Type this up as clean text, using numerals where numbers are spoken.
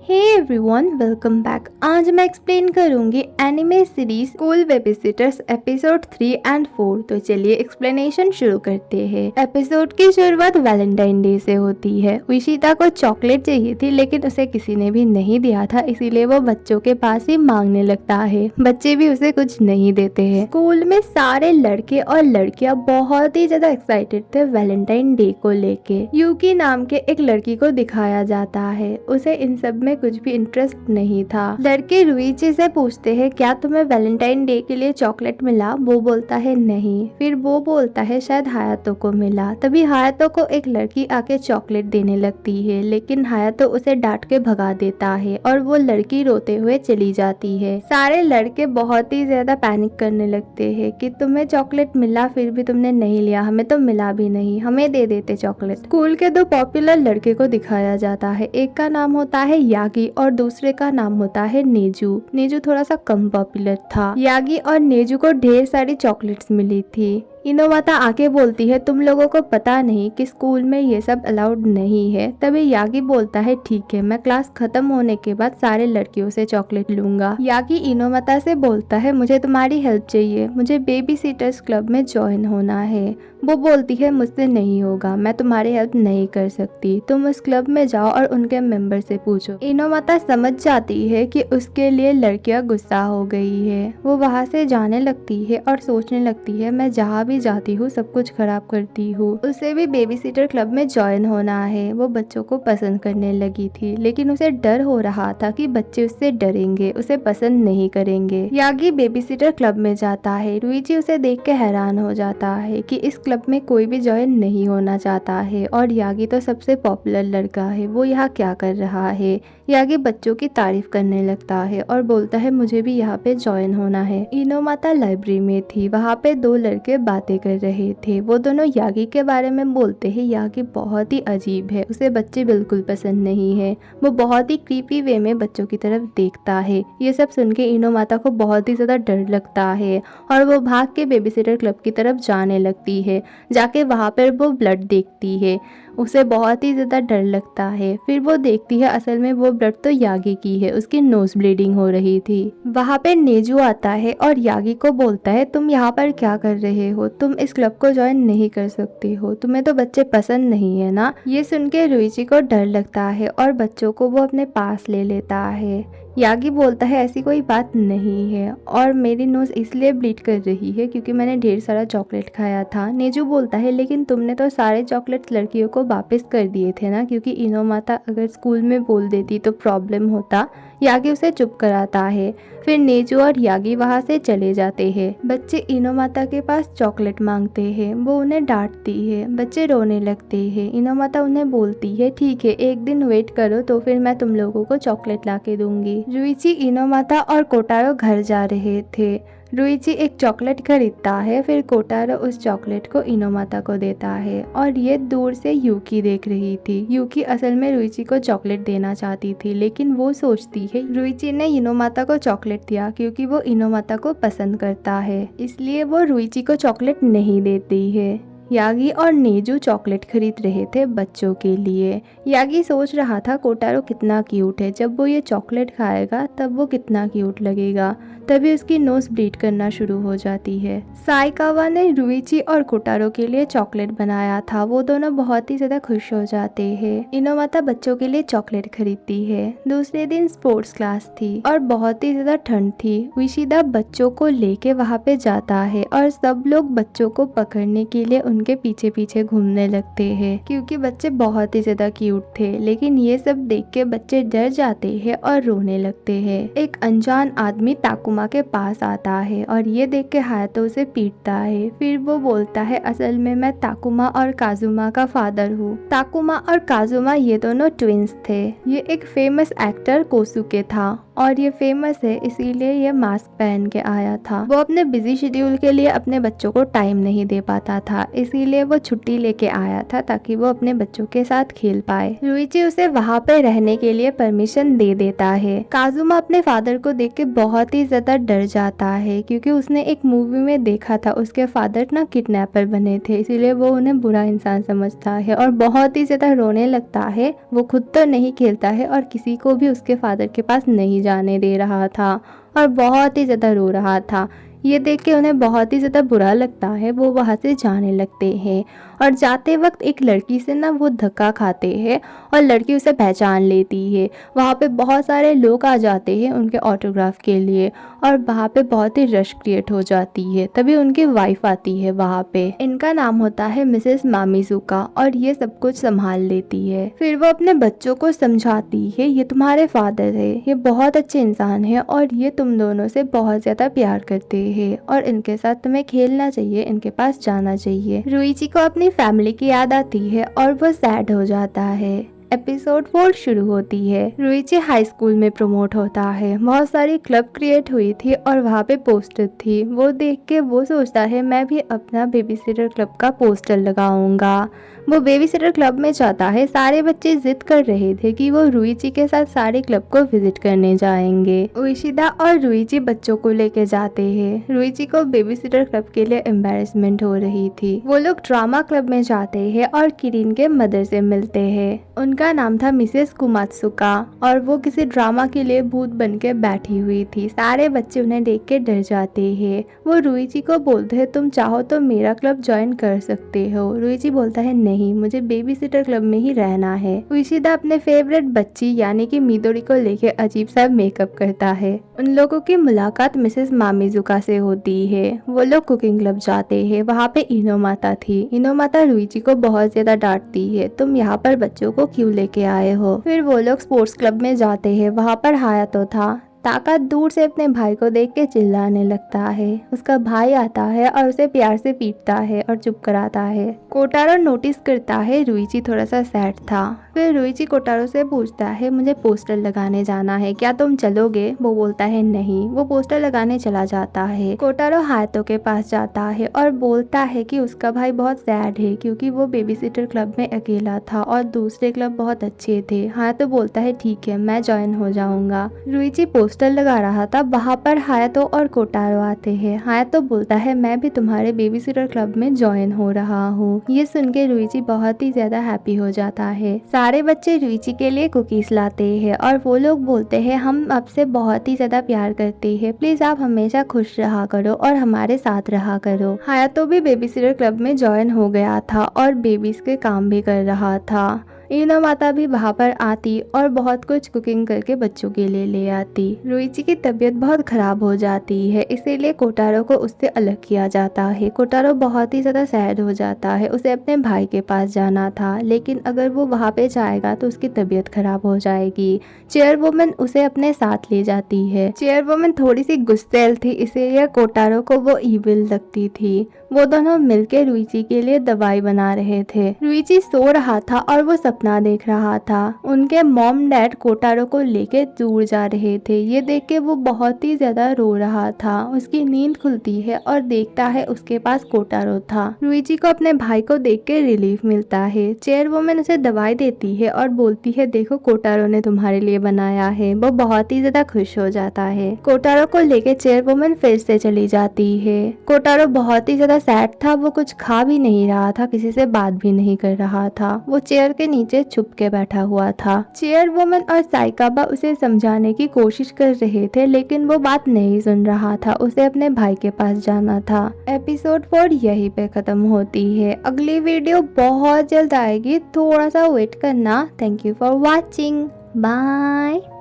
Hey everyone, welcome back. आज मैं explain करूंगी anime series school babysitters episode 3 and 4। तो चलिए एक्सप्लेनेशन शुरू करते हैं। एपिसोड की शुरुआत वैलेंटाइन डे से होती है। विशिता को चॉकलेट चाहिए थी लेकिन उसे किसी ने भी नहीं दिया था, इसीलिए वो बच्चों के पास ही मांगने लगता है। बच्चे भी उसे कुछ नहीं देते हैं। स्कूल में सारे लड़के और लड़कियां बहुत ही ज्यादा एक्साइटेड थे वैलेंटाइन डे को लेके। यूकी नाम के एक लड़की को दिखाया जाता है। उसे इन सब में कुछ भी इंटरेस्ट नहीं था। लड़के रुइची से पूछते हैं क्या तुम्हें वैलेंटाइन डे के लिए चॉकलेट मिला। वो बोलता है नहीं। फिर वो बोलता है शायद हायातो को मिला। तभी हायातो को एक लड़की आके चॉकलेट देने लगती है, लेकिन हायातो उसे डांट के भगा देता है और वो लड़की रोते हुए चली जाती है। सारे लड़के बहुत ही ज्यादा पैनिक करने लगते हैं कि तुम्हें चॉकलेट मिला फिर भी तुमने नहीं लिया, हमें तो मिला भी नहीं, हमें दे देते चॉकलेट। स्कूल के दो पॉपुलर लड़के को दिखाया जाता है। एक का नाम होता है यागी और दूसरे का नाम होता है नेजू। नेजू थोड़ा सा कम पॉपुलर था। यागी और नेजू को ढेर सारी चॉकलेट्स मिली थी। इनोमाता आके बोलती है तुम लोगों को पता नहीं कि स्कूल में ये सब अलाउड नहीं है। तभी यागी बोलता है ठीक है, मैं क्लास खत्म होने के बाद सारे लड़कियों से चॉकलेट लूंगा। यागी इनोमाता से बोलता है मुझे तुम्हारी हेल्प चाहिए, मुझे बेबी सीटर्स क्लब में ज्वाइन होना है। वो बोलती है मुझसे नहीं होगा, मैं तुम्हारी हेल्प नहीं कर सकती, तुम उस क्लब में जाओ और उनके मेंबर से पूछो। इनोमाता समझ जाती है कि उसके लिए लड़कियां गुस्सा हो गई है। वो वहाँ से जाने लगती है और सोचने लगती है मैं जहाँ भी जाती हूँ सब कुछ खराब करती हूँ। उसे भी बेबी सीटर क्लब में ज्वाइन होना है। वो बच्चों को पसंद करने लगी थी, लेकिन उसे डर हो रहा था कि बच्चे उससे डरेंगे, उसे पसंद नहीं करेंगे। यागी बेबी सीटर क्लब में जाता है। रुइची उसे देख के हैरान हो जाता है कि इस क्लब में कोई भी ज्वाइन नहीं होना चाहता है और यागी तो सबसे पॉपुलर लड़का है, वो यहाँ क्या कर रहा है। यागी बच्चों की तारीफ करने लगता है और बोलता है मुझे भी यहाँ पे ज्वाइन होना है। इनोमाता लाइब्रेरी में थी। वहाँ पे दो लड़के बातें कर रहे थे। वो दोनों यागी के बारे में बोलते हैं यागी बहुत ही अजीब है, उसे बच्चे बिल्कुल पसंद नहीं है। वो बहुत ही क्रीपी वे में बच्चों की तरफ देखता है। ये सब सुन के इनोमाता को बहुत ही ज्यादा डर लगता है और वो भाग के बेबीसिटर क्लब की तरफ जाने लगती है। जाके वहाँ पर वो ब्लड देखती है। उसे बहुत ही ज़्यादा डर लगता है। फिर वो देखती है असल में वो ब्लड तो यागी की है, उसकी नोज ब्लीडिंग हो रही थी। वहाँ पे नेजू आता है और यागी को बोलता है तुम यहाँ पर क्या कर रहे हो, तुम इस क्लब को ज्वाइन नहीं कर सकती हो, तुम्हें तो बच्चे पसंद नहीं है ना। ये सुन के रुइची को डर लगता है और बच्चों को वो अपने पास ले लेता है। यागी बोलता है ऐसी कोई बात नहीं है और मेरी नोज इसलिए ब्लीड कर रही है क्योंकि मैंने ढेर सारा चॉकलेट खाया था। नेजू बोलता है लेकिन तुमने तो सारे चॉकलेट्स लड़कियों को वापस कर दिए थे ना, क्योंकि इनोमाता अगर स्कूल में बोल देती तो प्रॉब्लम होता। यागी उसे चुप कराता है। फिर नेजू और यागी वहाँ से चले जाते हैं। बच्चे इनोमाता के पास चॉकलेट मांगते हैं। वो उन्हें डांटती है। बच्चे रोने लगते हैं। इनोमाता उन्हें बोलती है ठीक है, एक दिन वेट करो तो फिर मैं तुम लोगों को चॉकलेट ला के दूंगी। रुइची, इनोमाता और कोटारो घर जा रहे थे। रुइची एक चॉकलेट खरीदता है। फिर कोटारो उस चॉकलेट को इनोमाता को देता है और ये दूर से यूकी देख रही थी। यूकी असल में रुइची को चॉकलेट देना चाहती थी, लेकिन वो सोचती है रुइची ने इनोमाता को चॉकलेट दिया क्योंकि वो इनोमाता को पसंद करता है, इसलिए वो रुइची को चॉकलेट नहीं देती है। यागी और नेजू चॉकलेट खरीद रहे थे बच्चों के लिए। यागी सोच रहा था कोटारो कितना क्यूट है, जब वो ये चॉकलेट खाएगा तब वो कितना क्यूट लगेगा। तभी उसकी नोज ब्लीड करना शुरू हो जाती है। साइकावा ने रुइची और कोटारो के लिए चॉकलेट बनाया था। वो दोनों बहुत ही ज्यादा खुश हो जाते हैं। इनोमाता बच्चों के लिए चॉकलेट खरीदती है। दूसरे दिन स्पोर्ट्स क्लास थी और बहुत ही ज्यादा ठंड थी। विशिदा बच्चों को लेके वहाँ पे जाता है और सब लोग बच्चों को पकड़ने के लिए उनके पीछे पीछे घूमने लगते हैं क्योंकि बच्चे बहुत ही ज्यादा क्यूट थे। लेकिन ये सब देख के बच्चे डर जाते हैं और रोने लगते हैं। एक अनजान आदमी ताकुमा के पास आता है और ये देख के हायातो उसे पीटता है। फिर वो बोलता है असल में मैं ताकुमा और काजुमा का फादर हूँ। ताकुमा और काजुमा ये दोनों ट्विंस थे। ये एक फेमस एक्टर कोसुके था और ये फेमस है इसीलिए ये मास्क पहन के आया था। वो अपने बिजी शेड्यूल के लिए अपने बच्चों को टाइम नहीं दे पाता था, इसीलिए वो छुट्टी लेके आया था ताकि वो अपने बच्चों के साथ खेल पाए। रुइची उसे वहाँ पे रहने के लिए परमिशन दे देता है। काजुमा अपने फादर को देख के बहुत ही ज्यादा डर जाता है क्योंकि उसने एक मूवी में देखा था उसके फादर ना किडनैपर बने थे, इसीलिए वो उन्हें बुरा इंसान समझता है और बहुत ही ज्यादा रोने लगता है। वो खुद तो नहीं खेलता है और किसी को भी उसके फादर के पास नहीं जाने दे रहा था और बहुत ही ज्यादा रो रहा था। ये देख के उन्हें बहुत ही ज़्यादा बुरा लगता है। वो वहाँ से जाने लगते हैं और जाते वक्त एक लड़की से ना वो धक्का खाते हैं और लड़की उसे पहचान लेती है। वहाँ पे बहुत सारे लोग आ जाते हैं उनके ऑटोग्राफ के लिए और वहाँ पे बहुत ही रश क्रिएट हो जाती है। तभी उनकी वाइफ आती है वहाँ पे। इनका नाम होता है मिसेस मामिजुका और ये सब कुछ संभाल लेती है। फिर वो अपने बच्चों को समझाती है ये तुम्हारे फादर है, ये बहुत अच्छे इंसान है और ये तुम दोनों से बहुत ज्यादा प्यार करते हैं और इनके साथ तुम्हें खेलना चाहिए, इनके पास जाना चाहिए। रुइची को अपनी फैमिली की याद आती है और वो सैड हो जाता है। एपिसोड 4 शुरू होती है। रुइची हाई स्कूल में प्रमोट होता है। बहुत सारी क्लब क्रिएट हुई थी और वहाँ पे पोस्टर थी। वो देख के वो सोचता है मैं भी अपना बेबी सिटर क्लब का पोस्टर लगाऊंगा। वो बेबी सिटर क्लब में जाता है। सारे बच्चे जिद कर रहे थे कि वो रुइची के साथ सारे क्लब को विजिट करने जाएंगे। उइशिदा और रुइची बच्चों को लेके जाते हैं। रुइची को बेबी सिटर क्लब के लिए एम्बैरेसमेंट हो रही थी। वो लोग ड्रामा क्लब में जाते हैं और किरिन के मदर से मिलते हैं। उनका नाम था मिसेस कुमात्सुका और वो किसी ड्रामा के लिए भूत बन के बैठी हुई थी। सारे बच्चे उन्हें देख के डर जाते हैं। वो रुइची को बोलते हैं तुम चाहो तो मेरा क्लब ज्वाइन कर सकते हो। रुइची बोलता है नहीं, मुझे बेबी सिटर क्लब में ही रहना है। उइशिदा अपने फेवरेट बच्ची यानी कि मिदोरी को लेके अजीब सा मेकअप करता है। उन लोगों की मुलाकात मिसेस मामिजुका से होती है। वो लोग कुकिंग क्लब जाते हैं। वहाँ पे इनो माता थी। इनो माता रुइची को बहुत ज्यादा डांटती है, तुम यहाँ पर बच्चों को क्यों लेके आए हो। फिर वो लोग स्पोर्ट्स क्लब में जाते हैं। वहाँ पर हायातो था। ताका दूर से अपने भाई को देख के चिल्लाने लगता है। उसका भाई आता है और उसे प्यार से पीटता है और चुप कराता है। कोटारो नोटिस करता है रुइची थोड़ा सा सैड था। फिर रुइची कोटारो से पूछता है मुझे पोस्टर लगाने जाना है, क्या तुम चलोगे। वो बोलता है नहीं। वो पोस्टर लगाने चला जाता है। कोटारो हायातो के पास जाता है और बोलता है कि उसका भाई बहुत सैड है क्योंकि वो बेबी सिटर क्लब में अकेला था और दूसरे क्लब बहुत अच्छे थे। हायातो बोलता है ठीक है, मैं ज्वाइन हो जाऊंगा। रुइची पोस्टर लगा रहा था। वहाँ पर हायातो और कोटारो आते हैं। हायातो बोलता है मैं भी तुम्हारे बेबी सिटर क्लब में ज्वाइन हो रहा हूँ। ये सुन के रुइची बहुत ही ज्यादा हैप्पी हो जाता है। सारे बच्चे रुइची के लिए कुकीज लाते हैं और वो लोग बोलते हैं हम आपसे बहुत ही ज्यादा प्यार करते हैं, प्लीज आप हमेशा खुश रहा करो और हमारे साथ रहा करो। हायातो भी बेबी सिटर क्लब में ज्वाइन हो गया था और बेबीज के काम भी कर रहा था। इनो माता भी वहाँ पर आती और बहुत कुछ कुकिंग करके बच्चों के लिए ले आती। रुइची की तबीयत बहुत खराब हो जाती है, इसीलिए कोटारो को उससे अलग किया जाता है। कोटारो बहुत ही ज्यादा सैड हो जाता है। उसे अपने भाई के पास जाना था, लेकिन अगर वो वहाँ पे जाएगा तो उसकी तबीयत खराब हो जाएगी। चेयरवुमन उसे अपने साथ ले जाती है। चेयरवुमन थोड़ी सी गुस्सेल थी, इसीलिए कोटारो को वो इविल लगती थी। वो दोनों मिलके रुइची के लिए दवाई बना रहे थे। रुइची सो रहा था और वो सपना देख रहा था। उनके मॉम डैड कोटारो को लेके दूर जा रहे थे। ये देख के वो बहुत ही ज्यादा रो रहा था। उसकी नींद खुलती है और देखता है उसके पास कोटारो था। रुइची को अपने भाई को देख के रिलीफ मिलता है। चेयरवुमन उसे दवाई देती है और बोलती है देखो कोटारो ने तुम्हारे लिए बनाया है। वो बहुत ही ज्यादा खुश हो जाता है। कोटारो को लेके चेयरवुमन फिर से चली जाती है। कोटारो बहुत ही ज्यादा सैड था। वो कुछ खा भी नहीं रहा था, किसी से बात भी नहीं कर रहा था। वो चेयर के नीचे छुप के बैठा हुआ था। चेयरवुमन और साइकाबा उसे समझाने की कोशिश कर रहे थे, लेकिन वो बात नहीं सुन रहा था। उसे अपने भाई के पास जाना था। एपिसोड 4 यहीं पे खत्म होती है। अगली वीडियो बहुत जल्द आएगी, थोड़ा सा वेट करना। Thank you for watching. Bye.